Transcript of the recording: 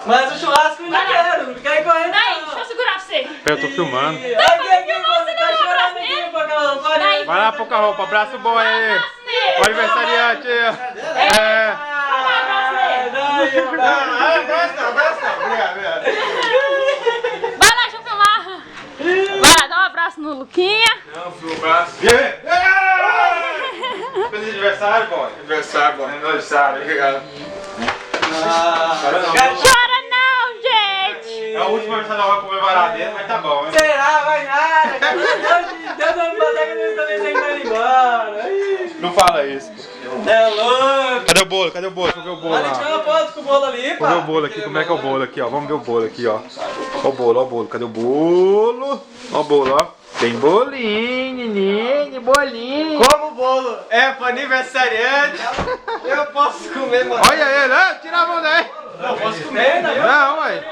Mas o churrasco eu ainda quero, não quer ir correndo. Daí, deixa eu segurar pra você. Eu tô filmando. Aqui, você tá chorando aqui, Pocahontas. Vai lá, Pocahontas, abraça o boy aí. O aniversariante. Vai lá, deixa eu filmar. Vai lá, dá um abraço no Luquinha. Não, filma o braço. Feliz aniversário, boy. Aniversário, boy. Aniversário, obrigado. Chora não, gente. É a última vez que nós vamos comer baradeiro, mas tá bom, hein? Será? Vai nada. Deus não me fazer que nós também tem que ir embora. Não fala isso. É louco. Cadê o bolo? Cadê o bolo? Deixa eu ver o bolo Olha, tira lá. uma foto com o bolo ali, pá. Vamos ver o bolo aqui, como é que é o bolo aqui, ó. Vamos ver o bolo aqui, ó. Ó o bolo, ó o bolo. Cadê o bolo? Ó o bolo, ó. Tem bolinho, neném, bolinho. Como o bolo é pro aniversariante, eu posso comer, mano. Olha ele, tira a mão daí. Eu posso comer, né? Não, ué.